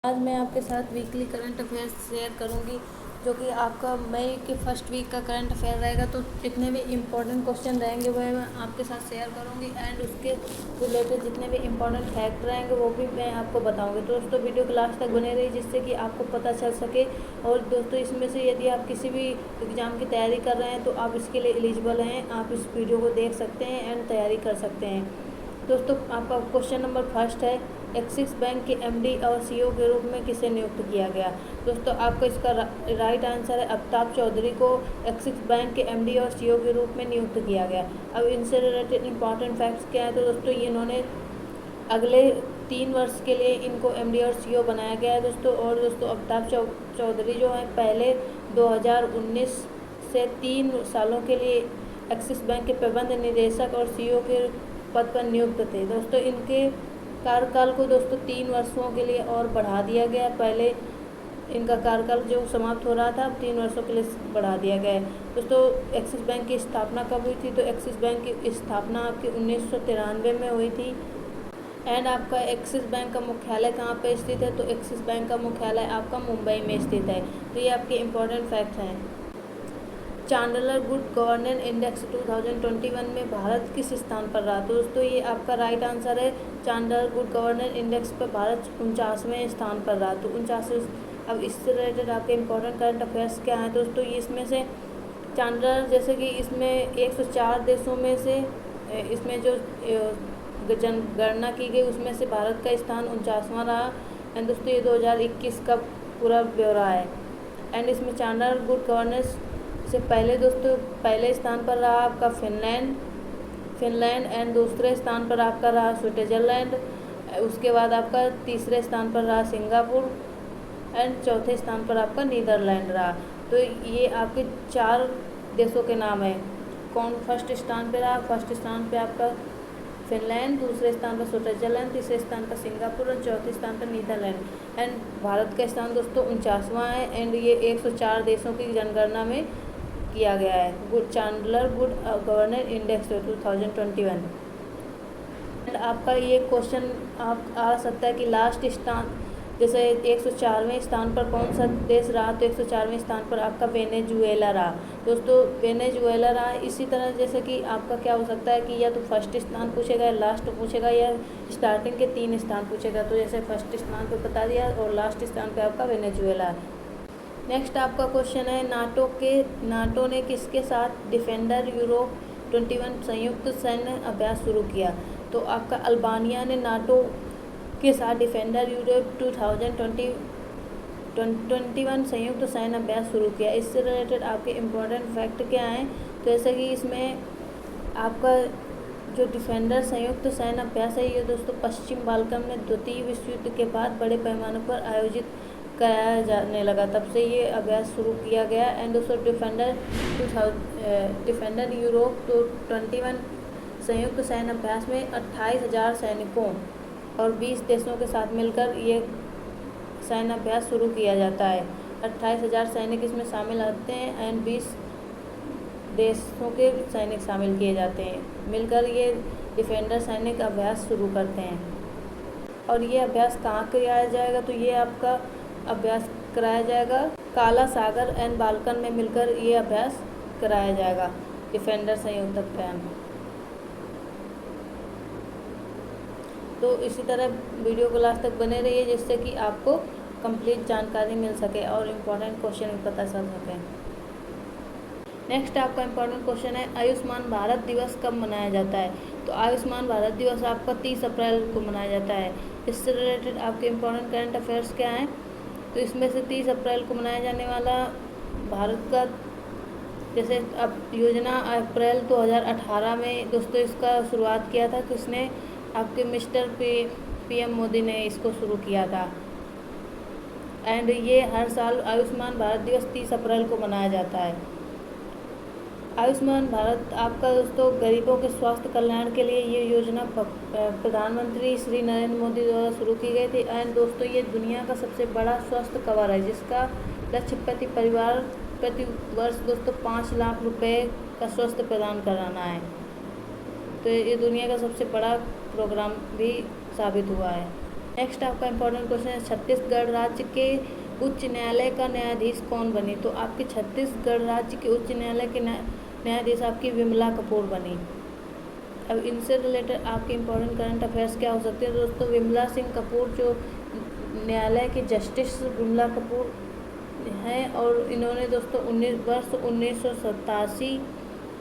आज मैं आपके साथ वीकली करंट अफेयर्स शेयर करूंगी, जो कि आपका मई के फर्स्ट वीक का करंट अफेयर रहेगा। तो जितने भी इम्पोर्टेंट क्वेश्चन रहेंगे वह मैं आपके साथ शेयर करूंगी एंड उसके रिलेटेड जितने भी इम्पोर्टेंट फैक्ट रहेंगे वो भी मैं आपको बताऊंगी। तो दोस्तों वीडियो को लास्ट तक बने रही, जिससे कि आपको पता चल सके। और दोस्तों इसमें से यदि आप किसी भी एग्ज़ाम की तैयारी कर रहे हैं तो आप इसके लिए एलिजिबल हैं, आप इस वीडियो को देख सकते हैं एंड तैयारी कर सकते हैं। दोस्तों आपका क्वेश्चन नंबर फर्स्ट है, एक्सिस बैंक के एमडी और सीईओ के रूप में किसे नियुक्त किया गया। दोस्तों आपका इसका राइट आंसर है, अमिताभ चौधरी को एक्सिस बैंक के एमडी और सीईओ के रूप में नियुक्त किया गया। अब इनसे रिलेटेड इंपॉर्टेंट फैक्ट्स क्या है। तो दोस्तों इन्होंने अगले 3 वर्ष के लिए इनको एमडी और सीईओ बनाया गया है दोस्तों। और दोस्तों अमिताभ चौधरी जो है पहले 2019 से 3 सालों के लिए एक्सिस बैंक के प्रबंध निदेशक और सीईओ के पद पर नियुक्त थे। दोस्तों इनके कार्यकाल को दोस्तों 3 वर्षों के लिए और बढ़ा दिया गया। पहले इनका कार्यकाल जो समाप्त हो रहा था, अब 3 वर्षों के लिए बढ़ा दिया गया है। दोस्तों एक्सिस बैंक की स्थापना कब हुई थी। तो एक्सिस बैंक की स्थापना आपकी 1993 में हुई थी। एंड आपका एक्सिस बैंक का मुख्यालय कहाँ पे स्थित है। तो एक्सिस बैंक का मुख्यालय आपका मुंबई में स्थित है। तो ये आपके इम्पोर्टेंट फैक्ट हैं। चांडलर गुड गवर्नेंस इंडेक्स 2021 में भारत किस स्थान पर रहा। तो दोस्तों ये आपका राइट आंसर है, चांडलर गुड गवर्नेंस इंडेक्स पर भारत 49वें स्थान पर रहा। तो 49। अब इससे रिलेटेड आपके इंपॉर्टेंट करंट अफेयर्स क्या हैं दोस्तों। ये इसमें से चांडलर जैसे कि इसमें 104 देशों में से इसमें जो जनगणना की गई उसमें से भारत का स्थान 49वां रहा। एंड दोस्तों ये 2021 का पूरा ब्यौरा है। एंड इसमें चांडलर गुड गवर्नेंस से पहले दोस्तों पहले स्थान पर रहा आपका फिनलैंड एंड दूसरे स्थान पर आपका रहा स्विट्ज़रलैंड। उसके बाद आपका तीसरे स्थान पर रहा सिंगापुर एंड चौथे स्थान पर आपका नीदरलैंड रहा। तो ये आपके 4 देशों के नाम हैं। कौन फर्स्ट स्थान पे रहा। फर्स्ट स्थान पे आपका फिनलैंड, दूसरे स्थान पर स्विट्ज़रलैंड, तीसरे स्थान पर सिंगापुर और चौथे स्थान पर नीदरलैंड। एंड भारत का स्थान दोस्तों 49वां है। एंड ये 104 देशों की जनगणना में किया गया है। Chandler good governance index 2021। And आपका ये क्वेश्चन आप आ सकता है कि लास्ट स्थान जैसे 104वें स्थान पर कौन सा देश रहा। तो 104वें स्थान पर आपका वेनेजुएला रहा दोस्तों। वेनेजुएला रहा। इसी तरह जैसे कि आपका क्या हो सकता है कि या तो फर्स्ट स्थान पूछेगा या लास्ट पूछेगा या स्टार्टिंग के 3 स्थान पूछेगा। तो जैसे फर्स्ट स्थान पर बता दिया और लास्ट स्थान पर आपका वेनेजुएला है। नेक्स्ट आपका क्वेश्चन है, नाटो ने किसके साथ डिफेंडर यूरोप 21 संयुक्त सैन्य अभ्यास शुरू किया। तो आपका अल्बानिया ने नाटो के साथ डिफेंडर यूरोप 2021 संयुक्त सैन्य अभ्यास शुरू किया। इससे रिलेटेड आपके इम्पोर्टेंट फैक्ट क्या हैं। तो जैसे कि इसमें आपका जो डिफेंडर संयुक्त सैन्य अभ्यास है ये दोस्तों पश्चिम बाल्कन में द्वितीय विश्व युद्ध के बाद बड़े पैमाने पर आयोजित कराया जाने लगा, तब से ये अभ्यास शुरू किया गया। एंड दोस्तों डिफेंडर यूरोप 21 संयुक्त सैन्य अभ्यास में 28,000 सैनिकों और 20 देशों के साथ मिलकर ये सैन्य अभ्यास शुरू किया जाता है। 28,000 सैनिक इसमें शामिल होते हैं एंड 20 देशों के सैनिक शामिल किए जाते हैं। मिलकर ये डिफेंडर सैनिक अभ्यास शुरू करते हैं। और ये अभ्यास कहाँ कराया जाएगा। तो ये आपका अभ्यास कराया जाएगा काला सागर एंड बाल्कन में मिलकर ये अभ्यास कराया जाएगा डिफेंडर संयुक्त अभ्यास। तो इसी तरह वीडियो को लास्ट तक बने रहिए, जिससे कि आपको कंप्लीट जानकारी मिल सके और इम्पोर्टेंट क्वेश्चन भी पता चल सके। नेक्स्ट आपका इम्पोर्टेंट क्वेश्चन है, आयुष्मान भारत दिवस कब मनाया जाता है। तो आयुष्मान भारत दिवस आपका 30 अप्रैल को मनाया जाता है। इससे रिलेटेड आपके इम्पोर्टेंट करंट अफेयर्स क्या हैं। तो इसमें से 30 अप्रैल को मनाया जाने वाला भारत का जैसे अब योजना अप्रैल 2018 में दोस्तों इसका शुरुआत किया था। किसने, आपके मिस्टर पीएम मोदी ने इसको शुरू किया था। एंड ये हर साल आयुष्मान भारत दिवस 30 अप्रैल को मनाया जाता है। आयुष्मान भारत आपका दोस्तों गरीबों के स्वास्थ्य कल्याण के लिए ये योजना प्रधानमंत्री श्री नरेंद्र मोदी द्वारा शुरू की गई थी। एंड दोस्तों ये दुनिया का सबसे बड़ा स्वास्थ्य कवर है, जिसका लक्ष्य प्रति परिवार प्रति वर्ष दोस्तों 5 लाख रुपए का स्वास्थ्य प्रदान कराना है। तो ये दुनिया का सबसे बड़ा प्रोग्राम भी साबित हुआ है। नेक्स्ट आपका इम्पोर्टेंट क्वेश्चन है, छत्तीसगढ़ राज्य के उच्च न्यायालय का न्यायाधीश कौन बनी? तो आपके छत्तीसगढ़ राज्य के उच्च न्यायालय के न्यायाधीश आपकी विमला कपूर बनी। अब इनसे रिलेटेड आपके इम्पोर्टेंट करंट अफेयर्स क्या हो सकते हैं दोस्तों? विमला सिंह कपूर जो न्यायालय के जस्टिस विमला कपूर हैं, और इन्होंने दोस्तों 1987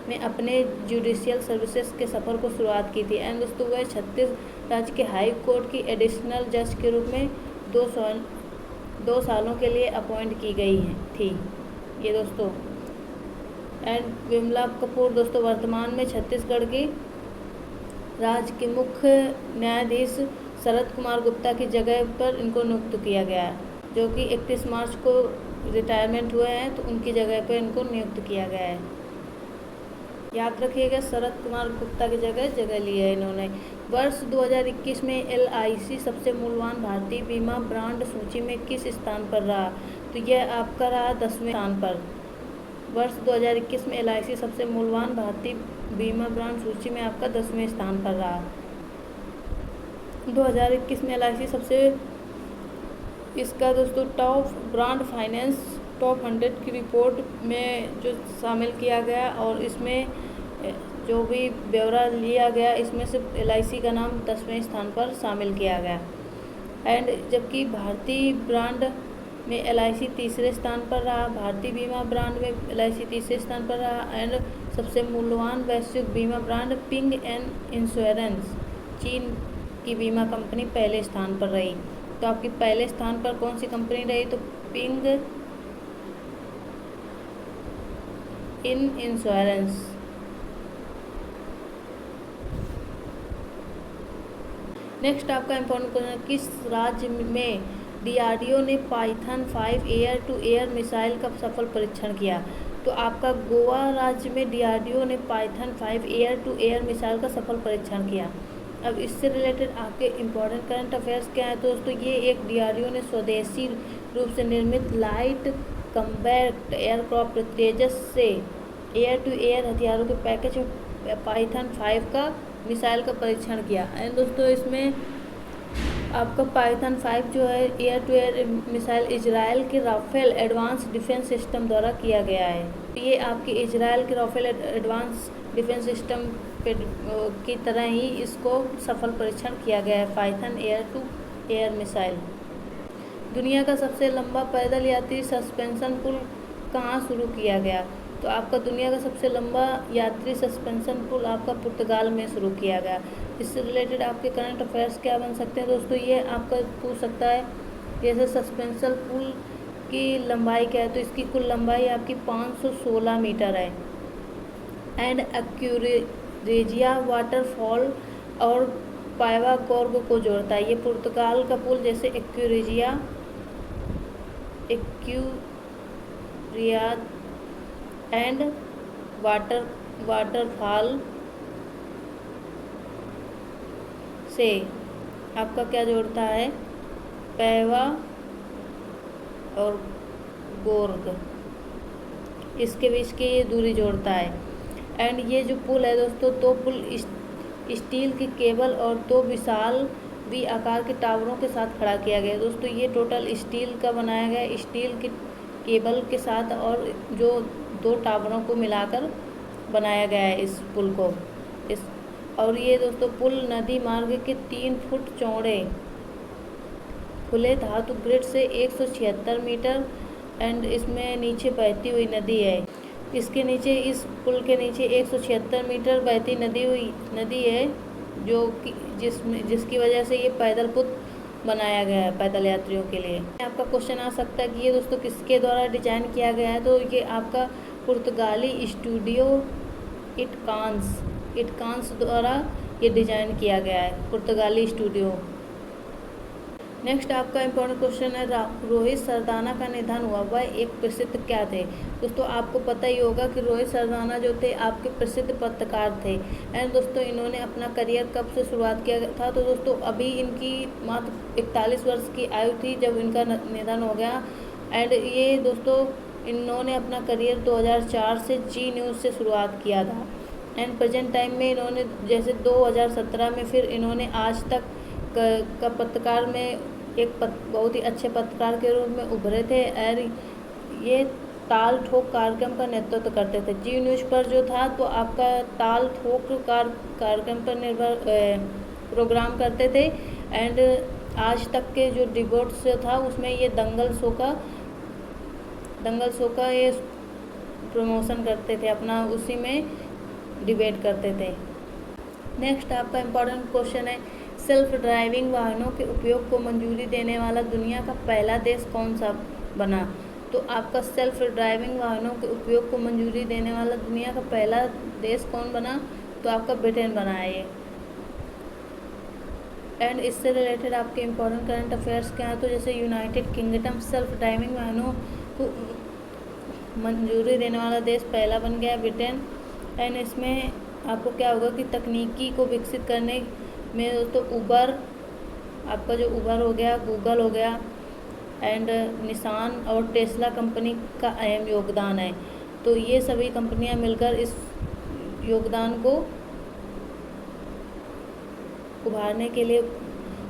में अपने जुडिशियल सर्विसेज के सफ़र को शुरुआत की थी। एंड दोस्तों वह छत्तीस राज्य के हाई कोर्ट की एडिशनल जज के रूप में 2 सालों के लिए अपॉइंट की गई थी ये दोस्तों। एंड विमला कपूर दोस्तों वर्तमान में छत्तीसगढ़ की राज्य के मुख्य न्यायाधीश शरद कुमार गुप्ता की जगह पर इनको नियुक्त किया गया है, जो कि 31 मार्च को रिटायरमेंट हुए हैं, तो उनकी जगह पर इनको नियुक्त किया गया है। याद रखिएगा, शरद कुमार गुप्ता की जगह ली है इन्होंने। वर्ष 2021 में LIC सबसे मूल्यवान भारतीय बीमा ब्रांड सूची में किस स्थान पर रहा? तो यह आपका रहा 10वें स्थान पर। वर्ष 2021 में LIC सबसे मूल्यवान भारतीय बीमा ब्रांड सूची में आपका 10वें स्थान पर रहा। 2021 में LIC सबसे इसका दोस्तों टॉप ब्रांड फाइनेंस टॉप 100 की रिपोर्ट में जो शामिल किया गया, और इसमें जो भी ब्यौरा लिया गया, इसमें से LIC का नाम 10वें स्थान पर शामिल किया गया। एंड जबकि भारतीय ब्रांड में LIC तीसरे स्थान पर रहा, भारतीय बीमा ब्रांड में LIC तीसरे स्थान पर रहा। एंड सबसे मूल्यवान वैश्विक बीमा ब्रांड पिंग एंड इंश्योरेंस चीन की बीमा कंपनी पहले स्थान पर रही। तो आपकी पहले स्थान पर कौन सी कंपनी रही? तो पिंग इन इंश्योरेंस। नेक्स्ट आपका इम्पोर्टेंट क्वेश्चन, किस राज्य में DRDO ने Python 5 air to air missile का सफल परीक्षण किया? तो आपका गोवा राज्य में DRDO ने Python 5 air to air missile का सफल परीक्षण किया। अब इससे रिलेटेड आपके इम्पोर्टेंट करंट अफेयर्स क्या है दोस्तों? ये एक DRDO ने स्वदेशी रूप से निर्मित लाइट कम्बैट एयरक्राफ्ट तेजस से एयर टू एयर हथियारों के पैकेज में पाइथन 5 का मिसाइल का परीक्षण किया। एंड दोस्तों इसमें आपका पाइथन 5 जो है air to air missile Israel के राफेल एडवांस डिफेंस सिस्टम द्वारा किया गया है। ये आपकी इजराइल के राफेल एडवांस डिफेंस सिस्टम की तरह ही इसको सफल परीक्षण किया गया है, Python air to air missile. दुनिया का सबसे लंबा पैदल यात्री सस्पेंशन पुल कहाँ शुरू किया गया? तो आपका दुनिया का सबसे लंबा यात्री सस्पेंशन पुल आपका पुर्तगाल में शुरू किया गया। इससे रिलेटेड आपके करंट अफेयर्स क्या बन सकते हैं दोस्तों? ये आपका पूछ सकता है, जैसे सस्पेंशन पुल की लंबाई क्या है? तो इसकी कुल लंबाई आपकी 516 मीटर है। एंड एक्यूरेजिया वाटरफॉल और पायवा कॉर्ग को जोड़ता है। ये पुर्तगाल का पुल जैसे एक्यूरेजिया एंड वाटरफॉल से आपका क्या जोड़ता है? पैवा और गोर्ग, इसके बीच की ये दूरी जोड़ता है। एंड ये जो पुल है दोस्तों, तो पुल स्टील की केबल और 2 विशाल वी आकार के टावरों के साथ खड़ा किया गया है। दोस्तों ये टोटल स्टील का बनाया गया है, स्टील की केबल के साथ और जो 2 टावरों को मिलाकर बनाया गया है इस पुल को। और ये दोस्तों पुल नदी मार्ग के 3 फुट चौड़े खुले धातु ग्रिड से 176 मीटर एंड इसमें नीचे बहती हुई नदी है। इसके नीचे, इस पुल के नीचे 176 मीटर बहती नदी है, जो कि जिसकी वजह से ये पैदल पुल बनाया गया है पैदल यात्रियों के लिए। आपका क्वेश्चन आ सकता है कि ये दोस्तों किसके द्वारा डिजाइन किया गया है? तो ये आपका पुर्तगाली स्टूडियो इटकांस द्वारा ये डिजाइन किया गया है, पुर्तगाली स्टूडियो। नेक्स्ट आपका इम्पोर्टेंट क्वेश्चन है, रोहित सरदाना का निधन हुआ, वह एक प्रसिद्ध क्या थे? दोस्तों आपको पता ही होगा कि रोहित सरदाना जो थे आपके प्रसिद्ध पत्रकार थे। एंड दोस्तों इन्होंने अपना करियर कब से शुरुआत किया था? तो दोस्तों अभी इनकी मात्र 41 वर्ष की आयु थी जब इनका निधन हो गया। एंड ये दोस्तों इन्होंने अपना करियर 2004 से जी न्यूज़ से शुरुआत किया था। एंड प्रेजेंट टाइम में इन्होंने जैसे 2017 में फिर इन्होंने आज तक का पत्रकार में बहुत ही अच्छे पत्रकार के रूप में उभरे थे और ये ताल ठोक कार्यक्रम का नेतृत्व करते थे। जी न्यूज़ पर जो था तो आपका ताल ठोक कार्यक्रम पर निर्भर प्रोग्राम करते थे। एंड आज तक के जो डिबेट शो था उसमें ये दंगल शो का ये प्रमोशन करते थे अपना, उसी में डिबेट करते थे। नेक्स्ट आपका इम्पोर्टेंट क्वेश्चन है, सेल्फ ड्राइविंग वाहनों के उपयोग को मंजूरी देने वाला दुनिया का पहला देश कौन सा बना? तो आपका सेल्फ ड्राइविंग वाहनों के उपयोग को मंजूरी देने वाला दुनिया का पहला देश कौन बना? तो आपका ब्रिटेन बना है ये। एंड इससे रिलेटेड आपके इम्पोर्टेंट करंट अफेयर्स क्या हैं? तो जैसे यूनाइटेड किंगडम सेल्फ ड्राइविंग वाहनों को मंजूरी देने वाला देश पहला बन गया ब्रिटेन। एंड इसमें आपको क्या होगा कि तकनीकी को विकसित करने में तो उबर, आपका जो उबर हो गया, गूगल हो गया एंड निसान और टेस्ला कंपनी का अहम योगदान है। तो ये सभी कंपनियां मिलकर इस योगदान को उभारने के लिए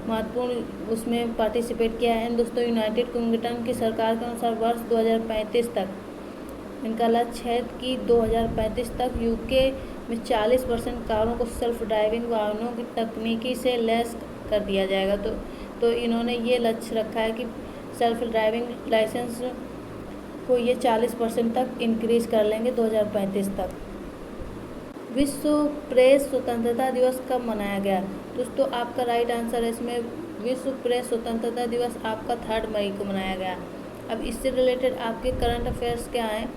महत्वपूर्ण उसमें पार्टिसिपेट किया है। दोस्तों यूनाइटेड किंगडम की सरकार के अनुसार वर्ष 2035 तक इनका लक्ष्य है कि 2035 तक यूके में 40% कारों को सेल्फ ड्राइविंग वाहनों की तकनीकी से लैस कर दिया जाएगा। तो इन्होंने ये लक्ष्य रखा है कि सेल्फ ड्राइविंग लाइसेंस को ये 40% तक इंक्रीज कर लेंगे 2035 तक। विश्व प्रेस स्वतंत्रता दिवस कब मनाया गया? दोस्तों आपका राइट आंसर है इसमें विश्व प्रेस स्वतंत्रता दिवस आपका 3 मई को मनाया गया। अब इससे रिलेटेड आपके करंट अफेयर्स क्या हैं?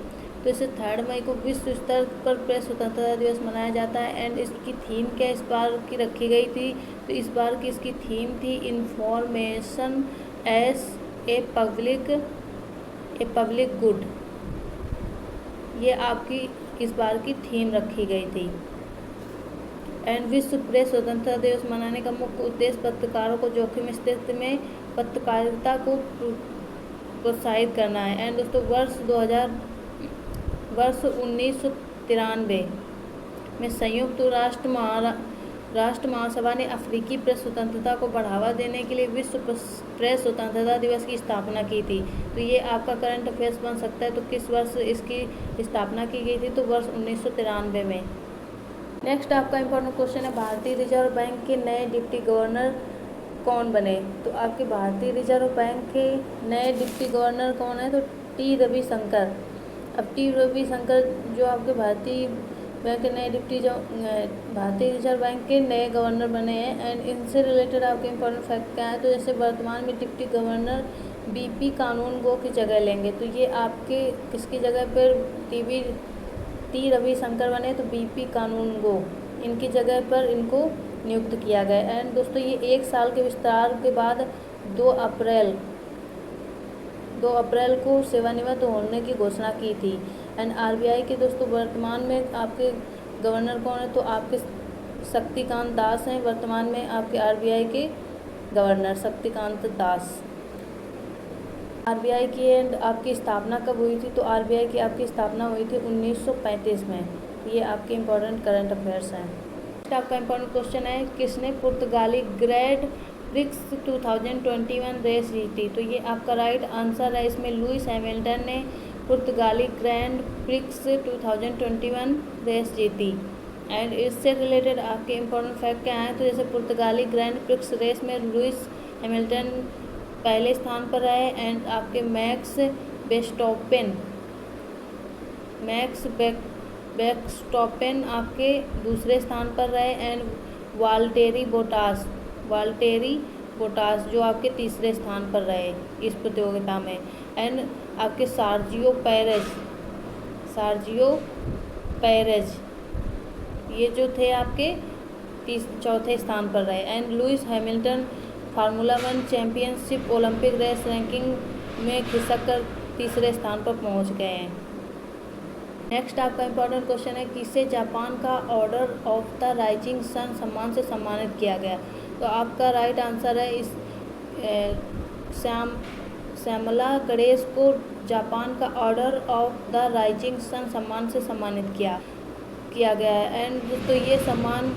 तो इसे 3 मई को विश्व स्तर पर प्रेस स्वतंत्रता दिवस मनाया जाता है। एंड इसकी थीम क्या इस बार की रखी गई थी? तो इस बार की इसकी थीम थी information as a public good. ये आपकी इस बार की थीम रखी गई थी। एंड विश्व प्रेस स्वतंत्रता दिवस मनाने का मुख्य उद्देश्य पत्रकारों को जोखिम स्थिति में पत्रकारिता को प्रोत्साहित करना है। एंड दोस्तों वर्ष 1993 में संयुक्त राष्ट्र महासभा ने अफ्रीकी प्रेस स्वतंत्रता को बढ़ावा देने के लिए विश्व प्रेस स्वतंत्रता दिवस की स्थापना की थी। तो ये आपका करंट अफेयर्स बन सकता है। तो किस वर्ष इसकी स्थापना की गई थी? तो वर्ष 1993 में। नेक्स्ट आपका इम्पोर्टेंट क्वेश्चन है, भारतीय रिजर्व बैंक के नए डिप्टी गवर्नर कौन बने? तो आपके भारतीय रिजर्व बैंक के नए डिप्टी गवर्नर कौन है? तो टी रविशंकर। अब टी रविशंकर जो आपके भारतीय रिजर्व बैंक के नए गवर्नर बने हैं। एंड इनसे रिलेटेड आपके इम्पोर्टेंट फैक्ट क्या है? तो जैसे वर्तमान में डिप्टी गवर्नर बीपी कानूनगो की जगह लेंगे। तो ये आपके किसकी जगह पर टी रविशंकर बने? तो बीपी कानूनगो इनकी जगह पर इनको नियुक्त किया गया। एंड दोस्तों ये 1 साल के विस्तार के बाद 2 अप्रैल को सेवानिवृत्त होने की घोषणा की थी। एंड आरबीआई के दोस्तों वर्तमान में आपके गवर्नर कौन है? तो आपके शक्तिकांत दास हैं वर्तमान में आपके आरबीआई के गवर्नर, शक्तिकांत दास। आरबीआई की एंड आपकी स्थापना कब हुई थी? तो आरबीआई की आपकी स्थापना हुई थी 1935 में। ये आपके इम्पोर्टेंट करंट अफेयर्स हैं। आपका इम्पोर्टेंट क्वेश्चन है, किसने पुर्तगाली ग्रैंड प्रिक्स 2021 रेस जीती? तो ये आपका राइट आंसर है इसमें लुइस हैमिल्टन ने पुर्तगाली ग्रैंड प्रिक्स 2021 रेस जीती। एंड इससे रिलेटेड आपके इम्पोर्टेंट फैक्ट क्या हैं? तो जैसे पुर्तगाली ग्रैंड प्रिक्स रेस में लुइस हैमिल्टन पहले स्थान पर रहे। एंड आपके मैक्स वेस्टॉपेन आपके दूसरे स्थान पर रहे। एंड वाल्टेरी बोटास जो आपके तीसरे स्थान पर रहे इस प्रतियोगिता में। एंड आपके सार्जियो पेरेज ये जो थे आपके चौथे स्थान पर रहे। And Lewis Hamilton formula 1 championship Olympic race ranking में खिसक कर तीसरे स्थान पर पहुंच गए हैं। नेक्स्ट आपका इम्पोर्टेंट क्वेश्चन है, किसे जापान का order of the rising sun सम्मान से सम्मानित किया गया? तो आपका राइट आंसर है इस श्यामला गणेश को जापान का order of the rising sun सम्मान से सम्मानित किया गया है। एंड तो ये सम्मान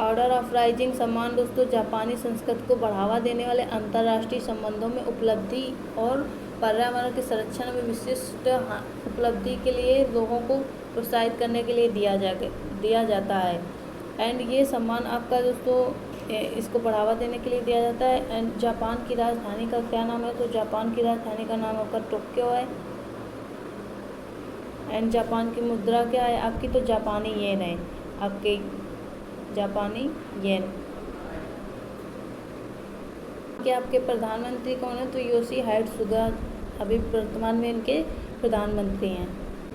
ऑर्डर ऑफ राइजिंग सम्मान दोस्तों जापानी संस्कृति को बढ़ावा देने वाले अंतर्राष्ट्रीय संबंधों में उपलब्धि और पर्यावरण के संरक्षण में विशिष्ट उपलब्धि के लिए लोगों को प्रोत्साहित करने के लिए दिया जाता है। एंड ये सम्मान आपका दोस्तों इसको बढ़ावा देने के लिए दिया जाता है। एंड जापान की राजधानी का क्या नाम है? तो जापान की राजधानी का नाम आपका टोक्यो है। एंड जापान की मुद्रा क्या है आपकी? तो जापानी येन है आपके, जापानी येन। कि आपके प्रधानमंत्री कौन है? तो योशीहाइडे सुगा अभी वर्तमान में इनके प्रधानमंत्री हैं।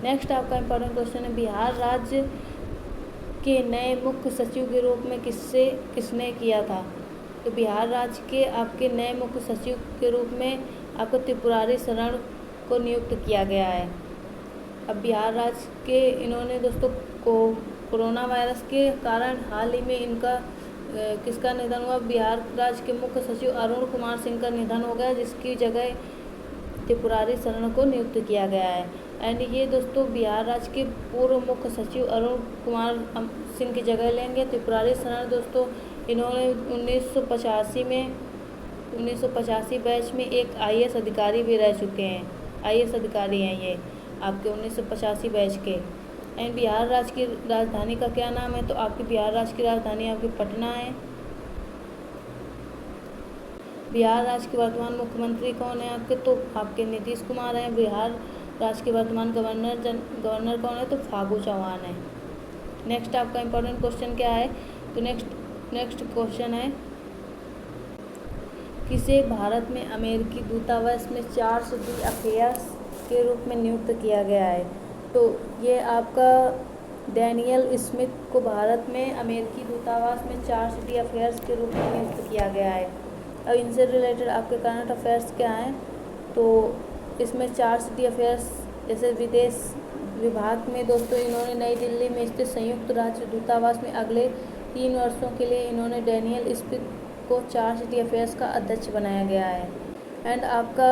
नेक्स्ट आपका इम्पोर्टेंट क्वेश्चन है, बिहार राज्य के नए मुख्य सचिव के रूप में किसने किया था? तो बिहार राज्य के आपके नए मुख्य सचिव के रूप में आपको त्रिपुरारी शरण को नियुक्त किया गया है। अब बिहार राज्य के इन्होंने दोस्तों कोरोना वायरस के कारण हाल ही में इनका किसका निधन हुआ? बिहार राज्य के मुख्य सचिव अरुण कुमार सिंह का निधन हो गया, जिसकी जगह त्रिपुरारी शरण को नियुक्त किया गया है। एंड ये दोस्तों बिहार राज्य के पूर्व मुख्य सचिव अरुण कुमार सिंह की जगह लेंगे। त्रिपुरारी शरण दोस्तों इन्होंने 1985 बैच में एक IAS अधिकारी भी रह चुके हैं। IAS अधिकारी हैं ये आपके 1985 बैच के। एंड बिहार राज्य की राजधानी का क्या नाम है? तो आपकी बिहार राज्य की राजधानी आपकी पटना है। बिहार राज्य के वर्तमान मुख्यमंत्री कौन है आपके? तो आपके नीतीश कुमार हैं। बिहार राज्य के वर्तमान गवर्नर कौन है? तो फागू चौहान है। नेक्स्ट आपका इम्पोर्टेंट क्वेश्चन क्या है? तो नेक्स्ट क्वेश्चन है, किसे भारत में अमेरिकी दूतावास में चार्ज दी अफेयर्स के रूप में नियुक्त किया गया है? तो ये आपका डैनियल स्मिथ को भारत में अमेरिकी दूतावास में चार्ज दी अफेयर्स के रूप में नियुक्त किया गया है। अब इनसे रिलेटेड आपके करंट अफेयर्स क्या हैं? तो इसमें चार्ज दी अफेयर्स जैसे विदेश विभाग में दोस्तों इन्होंने नई दिल्ली में स्थित संयुक्त राज्य दूतावास में अगले 3 वर्षों के लिए इन्होंने डैनियल स्मिथ को चार्ज दी अफेयर्स का अध्यक्ष बनाया गया है। एंड आपका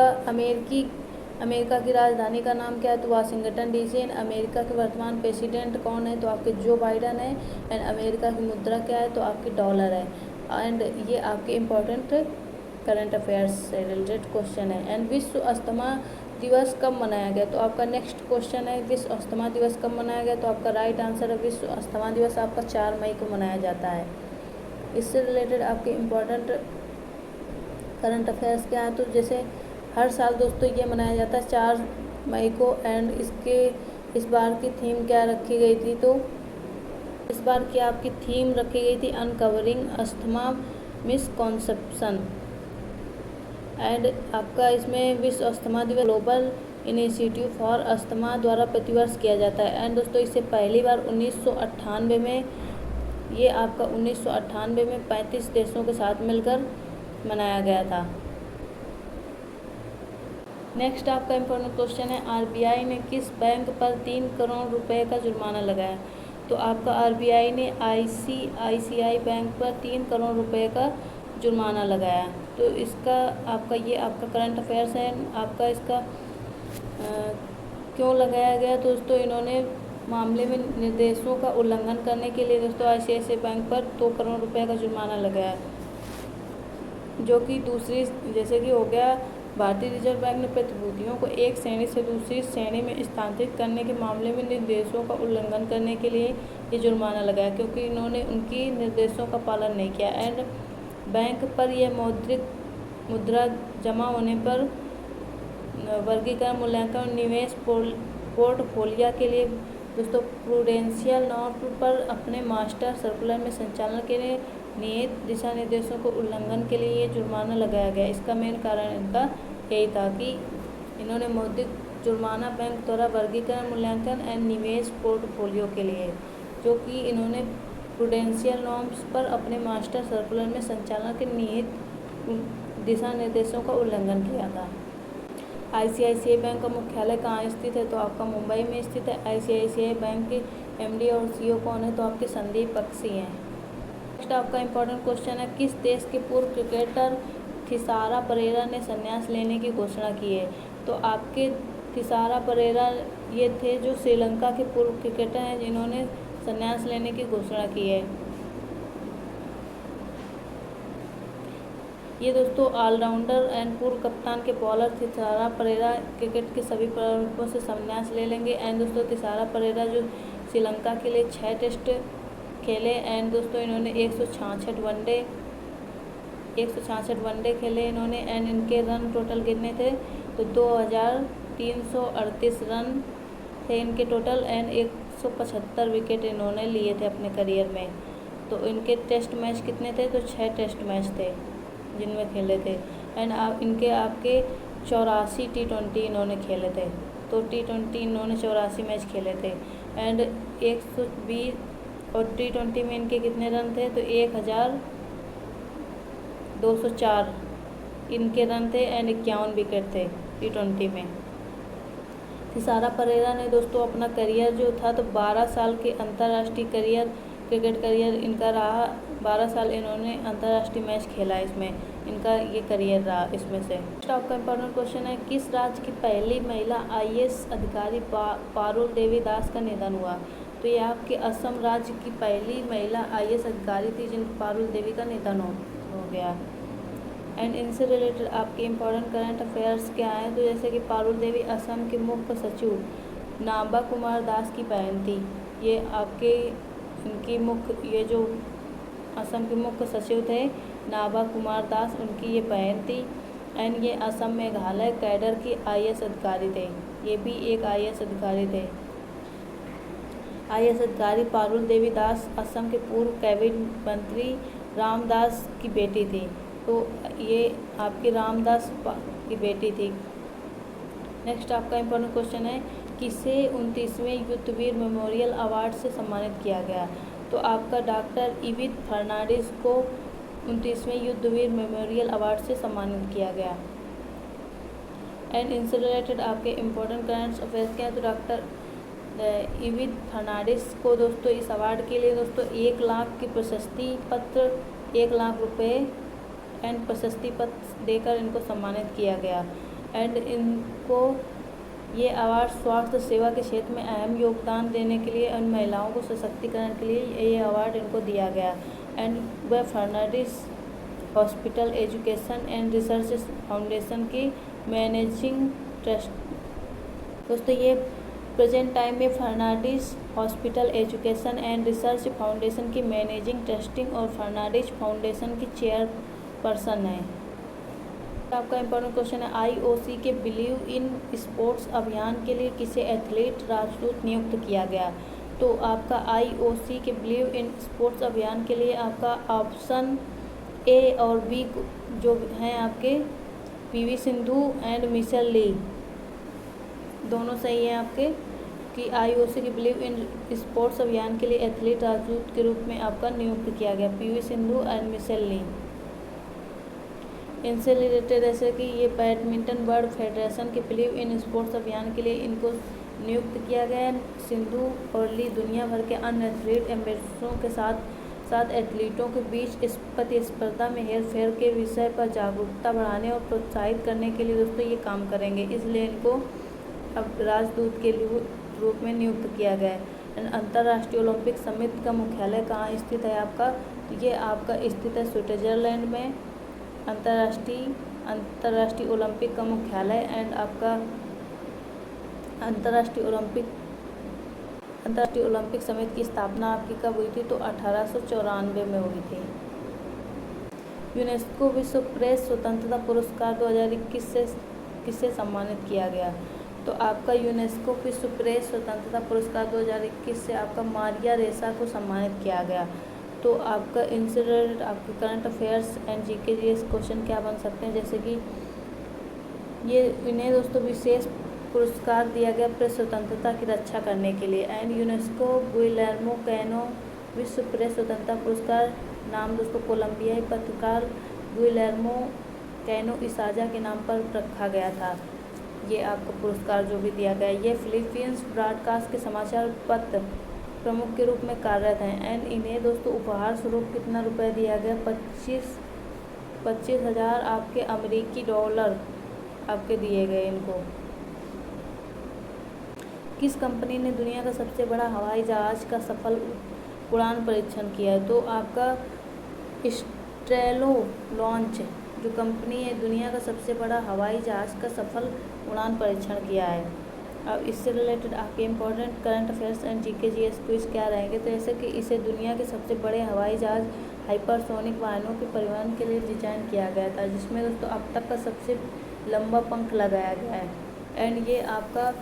अमेरिका की राजधानी का नाम क्या है? तो वाशिंगटन DC। एंड अमेरिका के वर्तमान प्रेसिडेंट कौन है? तो आपके जो बाइडन है। एंड अमेरिका की मुद्रा क्या है? तो आपकी डॉलर है। एंड ये आपके इम्पोर्टेंट करंट अफेयर्स से रिलेटेड क्वेश्चन है। एंड विश्व अस्थमा दिवस कब मनाया गया? तो आपका नेक्स्ट क्वेश्चन है, विश्व अस्थमा दिवस कब मनाया गया? तो आपका राइट आंसर है विश्व अस्थमा दिवस आपका 4 मई को मनाया जाता है। इससे रिलेटेड आपके इम्पोर्टेंट करंट अफेयर्स क्या है? तो जैसे हर साल दोस्तों ये मनाया जाता है 4 मई को। एंड इस बार की थीम क्या रखी गई थी? तो इस बार की आपकी थीम रखी गई थी अनकवरिंग अस्थमा मिसकॉन्सेप्शन। एंड आपका इसमें विश्व अस्थमा दिवस ग्लोबल इनिशिएटिव फॉर अस्थमा द्वारा प्रतिवर्ष किया जाता है। एंड दोस्तों इससे पहली बार 1998 में ये आपका 1998 में 35 देशों के साथ मिलकर मनाया गया था। नेक्स्ट आपका इम्पोर्टेंट क्वेश्चन है, RBI ने किस बैंक पर 3 करोड़ रुपए का जुर्माना लगाया? तो आपका RBI ने ICICI बैंक पर 3 करोड़ रुपए का जुर्माना लगाया। तो इसका आपका करंट अफेयर्स है। आपका इसका क्यों लगाया गया? तो दोस्तों इन्होंने मामले में निर्देशों का उल्लंघन करने के लिए दोस्तों ICICI बैंक पर 2 करोड़ रुपए का जुर्माना लगाया, जो कि दूसरी जैसे कि हो गया भारतीय रिजर्व बैंक ने प्रतिभूतियों को एक श्रेणी से दूसरी श्रेणी में स्थानांतरित करने के मामले में निर्देशों का उल्लंघन करने के लिए ये जुर्माना लगाया, क्योंकि इन्होंने उनकी निर्देशों का पालन नहीं किया। एंड बैंक पर यह मौद्रिक मुद्रा जमा होने पर वर्गीकरण मूल्यांकन निवेश पोर्टफोलियो के लिए दोस्तों प्रूडेंशियल नोट पर अपने मास्टर सर्कुलर में संचालन के लिए नियत दिशा निर्देशों को उल्लंघन के लिए ये जुर्माना लगाया गया। इसका मेन कारण इनका यही था कि इन्होंने मौद्रिक जुर्माना बैंक द्वारा वर्गीकरण मूल्यांकन एंड निवेश पोर्टफोलियो के लिए, जो कि इन्होंने प्रूडेंशियल नॉर्म्स पर अपने मास्टर सर्कुलर में संचालन के नियत दिशा निर्देशों का उल्लंघन किया था। ICICI बैंक का मुख्यालय कहाँ स्थित है? तो आपका मुंबई में स्थित है। ICICI बैंक के MD और CEO कौन है? तो आपके संदीप बख्शी हैं। नेक्स्ट आपका इम्पोर्टेंट क्वेश्चन है, किस देश के पूर्व क्रिकेटर थिसारा परेरा ने संन्यास लेने की घोषणा की है? तो आपके थिसारा परेरा ये थे जो श्रीलंका के पूर्व क्रिकेटर हैं जिन्होंने संन्यास लेने की घोषणा की है। ये दोस्तों ऑलराउंडर एंड पूर्व कप्तान के बॉलर थिसारा परेरा क्रिकेट के सभी प्रारूपों से संन्यास ले लेंगे। एंड दोस्तों थिसारा परेरा जो श्रीलंका के लिए 6 टेस्ट खेले। एंड दोस्तों इन्होंने 166 वनडे खेले इन्होंने। एंड इनके रन टोटल कितने थे तो 2338 रन थे इनके टोटल। एंड 175 विकेट इन्होंने लिए थे अपने करियर में। तो इनके टेस्ट मैच कितने थे तो 6 टेस्ट मैच थे जिनमें खेले थे। एंड इनके आपके 84 T20 इन्होंने खेले थे। तो T20 इन्होंने 84 मैच खेले थे। एंड 120 और T20 में इनके कितने रन थे तो 1204 इनके रन थे। एंड 51 विकेट थे T20 में। थिसारा परेरा ने दोस्तों अपना करियर जो था तो 12 साल के अंतर्राष्ट्रीय क्रिकेट करियर इनका रहा। 12 साल इन्होंने अंतर्राष्ट्रीय मैच खेला, इसमें इनका ये करियर रहा इसमें से। नेक्स्ट आपका इम्पोर्टेंट क्वेश्चन है, किस राज्य की पहली महिला IAS अधिकारी पारुल देवी दास का निधन हुआ। तो ये आपके असम राज्य की पहली महिला IAS अधिकारी थी जिन पारुल देवी का निधन हो गया। एंड इनसे रिलेटेड आपके इम्पोर्टेंट करंट अफेयर्स क्या हैं तो जैसे कि पारुल देवी असम के मुख्य सचिव नाभा कुमार दास की बहन थी। ये आपके इनकी ये जो असम के मुख्य सचिव थे नाभा कुमार दास, उनकी ये बहन थी। एंड ये असम मेघालय कैडर की IAS अधिकारी थे। ये भी एक IAS अधिकारी थे। IAS अधिकारी पारुल देवी दास असम के पूर्व कैबिनेट मंत्री रामदास की बेटी थी। तो ये आपकी रामदास की बेटी थी। नेक्स्ट आपका इम्पोर्टेंट क्वेश्चन है, किसे 29वें युद्धवीर मेमोरियल अवार्ड से सम्मानित किया गया। तो आपका डॉक्टर इवित फर्नांडिस को 29वें युद्धवीर मेमोरियल अवार्ड से सम्मानित किया गया। एंड इनसे रिलेटेड आपके इम्पोर्टेंट करंट अफेयर्स क्या है तो डॉक्टर इवित फर्नांडिस को दोस्तों इस अवार्ड के लिए दोस्तों 1 लाख की प्रशस्ति पत्र, 1 लाख रुपये एंड प्रशस्ति पत्र देकर इनको सम्मानित किया गया। एंड इनको ये अवार्ड स्वास्थ्य सेवा के क्षेत्र में अहम योगदान देने के लिए और महिलाओं को सशक्तिकरण के लिए ये अवार्ड इनको दिया गया। एंड वह Fernandez hospital education and research foundation की मैनेजिंग ट्रस्ट दोस्तों ये प्रेजेंट टाइम में Fernandez hospital education and research foundation की मैनेजिंग ट्रस्टिंग और फर्नांडिस फाउंडेशन की चेयरपर्सन है। आपका इम्पोर्टेंट क्वेश्चन है, IOC के बिलीव इन स्पोर्ट्स अभियान के लिए किसे एथलीट राजदूत नियुक्त किया गया। तो आपका IOC के बिलीव इन स्पोर्ट्स अभियान के लिए आपका ऑप्शन A और B जो हैं आपके PV सिंधु एंड मिशेल ली दोनों सही हैं आपके कि IOC के बिलीव इन स्पोर्ट्स अभियान के लिए एथलीट राजदूत के रूप में आपका नियुक्त किया गया PV सिंधु एंड मिशेल ली। इनसे रिलेटेड जैसे कि ये बैडमिंटन वर्ल्ड फेडरेशन के बिलीव इन स्पोर्ट्स अभियान के लिए इनको नियुक्त किया गया है। सिंधु और ली दुनिया भर के अन्य एथलीट एम्बेसडरों के साथ एथलीटों के बीच प्रतिस्पर्धा में हेरफेर के विषय पर जागरूकता बढ़ाने और प्रोत्साहित करने के लिए दोस्तों ये काम करेंगे, इसलिए इनको अब राजदूत के रूप में नियुक्त किया गया है। अंतर्राष्ट्रीय ओलंपिक समिति का मुख्यालय कहाँ स्थित है आपका, ये आपका स्थित है स्विट्जरलैंड में। अंतर्राष्ट्रीय ओलंपिक का मुख्यालय एंड आपका अंतर्राष्ट्रीय ओलंपिक समिति की स्थापना आपकी कब हुई थी तो 1894 में हुई थी। यूनेस्को विश्व प्रेस स्वतंत्रता पुरस्कार 2021 से किसे सम्मानित किया गया। तो आपका यूनेस्को विश्व प्रेस स्वतंत्रता पुरस्कार 2021 से आपका मारिया रेसा को सम्मानित किया गया। तो आपका इंसिडेंट आपके current affairs and GK question क्या बन सकते हैं, जैसे कि ये इन्हें दोस्तों विशेष पुरस्कार दिया गया प्रेस स्वतंत्रता की रक्षा करने के लिए। एंड यूनेस्को गुइलेर्मो कैनो विश्व प्रेस स्वतंत्रता पुरस्कार नाम दोस्तों कोलंबियाई पत्रकार गुइलेर्मो कैनो इसाजा के नाम पर रखा गया था। ये आपको पुरस्कार जो भी दिया गया, ये फिलीपींस ब्रॉडकास्ट के समाचार पत्र प्रमुख के रूप में कार्यरत हैं। एंड इन्हें दोस्तों उपहार स्वरूप कितना रुपए दिया गया, 25,000 आपके अमेरिकी डॉलर आपके दिए गए इनको। किस कंपनी ने दुनिया का सबसे बड़ा हवाई जहाज का सफल उड़ान परीक्षण किया है। तो आपका स्ट्रेलो लॉन्च जो कंपनी है दुनिया का सबसे बड़ा हवाई जहाज़ का सफल उड़ान परीक्षण किया है। अब इससे रिलेटेड आपके important current affairs and GK GS quiz क्या रहेंगे, तो जैसे कि इसे दुनिया के सबसे बड़े हवाई जहाज़ हाइपरसोनिक वाहनों के परिवहन के लिए डिजाइन किया गया था, जिसमें दोस्तों अब तक का सबसे लंबा पंख लगाया गया है। एंड ये आपका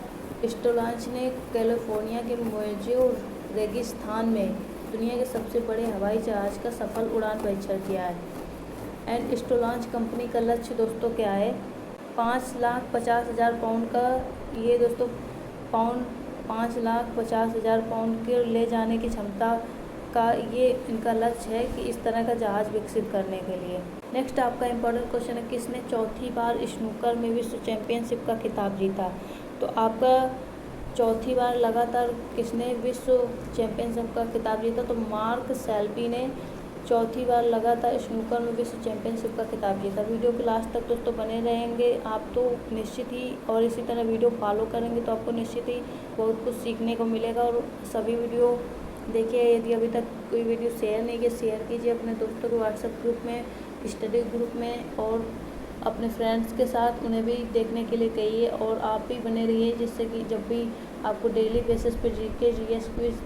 स्टोलांच ने कैलिफोर्निया के मोज़ो रेगिस्तान में दुनिया के सबसे बड़े हवाई जहाज़ का सफल उड़ान परीक्षण किया है। एंड स्टोलांच कंपनी का लक्ष्य दोस्तों क्या है, 5,50,000 पाउंड का, ये दोस्तों पाउंड 5,50,000 पाउंड के ले जाने की क्षमता का ये इनका लक्ष्य है कि इस तरह का जहाज़ विकसित करने के लिए। नेक्स्ट आपका इम्पोर्टेंट क्वेश्चन है, किसने चौथी बार स्नूकर में विश्व चैंपियनशिप का खिताब जीता। तो आपका चौथी बार लगातार किसने विश्व चैंपियनशिप का खिताब जीता, तो मार्क सेल्बी ने चौथी बार लगातार स्नूकर में विश्व चैंपियनशिप का खिताब जीता। वीडियो के लास्ट तक दोस्तों बने रहेंगे आप तो निश्चित ही, और इसी तरह वीडियो फॉलो करेंगे तो आपको निश्चित ही बहुत कुछ सीखने को मिलेगा। और सभी वीडियो देखिए, यदि अभी तक कोई वीडियो शेयर नहीं किया, शेयर कीजिए अपने दोस्तों के व्हाट्सएप ग्रुप में, स्टडी ग्रुप में, और अपने फ्रेंड्स के साथ उन्हें भी देखने के लिए कहिए। और आप भी बने रहिए, जिससे कि जब भी आपको डेली बेसिस पर जीके जीएस क्विज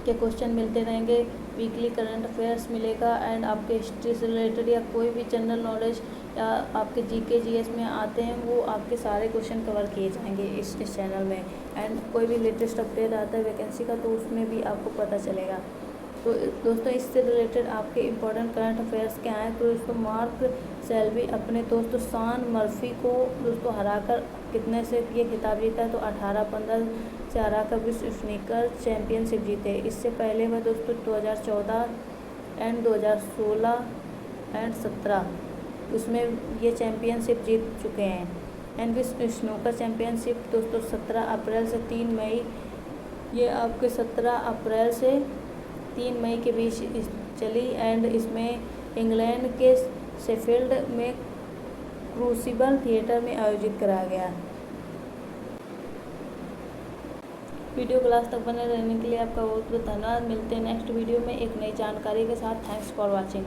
के क्वेश्चन मिलते रहेंगे, वीकली करंट अफेयर्स मिलेगा, एंड आपके हिस्ट्री से रिलेटेड या कोई भी जनरल नॉलेज या आपके जीके जीएस में आते हैं वो आपके सारे क्वेश्चन कवर किए जाएंगे इस चैनल में। एंड कोई भी लेटेस्ट अपडेट आता है वैकेंसी का तो उसमें भी आपको पता चलेगा। तो दोस्तों इससे रिलेटेड आपके इम्पोर्टेंट करंट अफेयर्स क्या हैं, तो दोस्तों मार्क सेल्बी अपने दोस्तों शॉन मर्फी को दोस्तों हराकर कितने से ये खिताब जीता है, तो 18-15 से हराकर विश्व स्नूकर चैंपियनशिप जीते। इससे पहले वह दोस्तों 2014 एंड 2016 एंड 17 उसमें ये चैंपियनशिप जीत चुके हैं। एंड विश्व स्नूकर चैंपियनशिप दोस्तों 17 अप्रैल से 3 मई, ये आपके 17 अप्रैल से 3 मई के बीच चली। एंड इसमें इंग्लैंड के शेफील्ड में क्रूसिबल थिएटर में आयोजित कराया गया। वीडियो क्लास तक बने रहने के लिए आपका बहुत बहुत धन्यवाद। मिलते हैं नेक्स्ट वीडियो में एक नई जानकारी के साथ। Thanks for watching.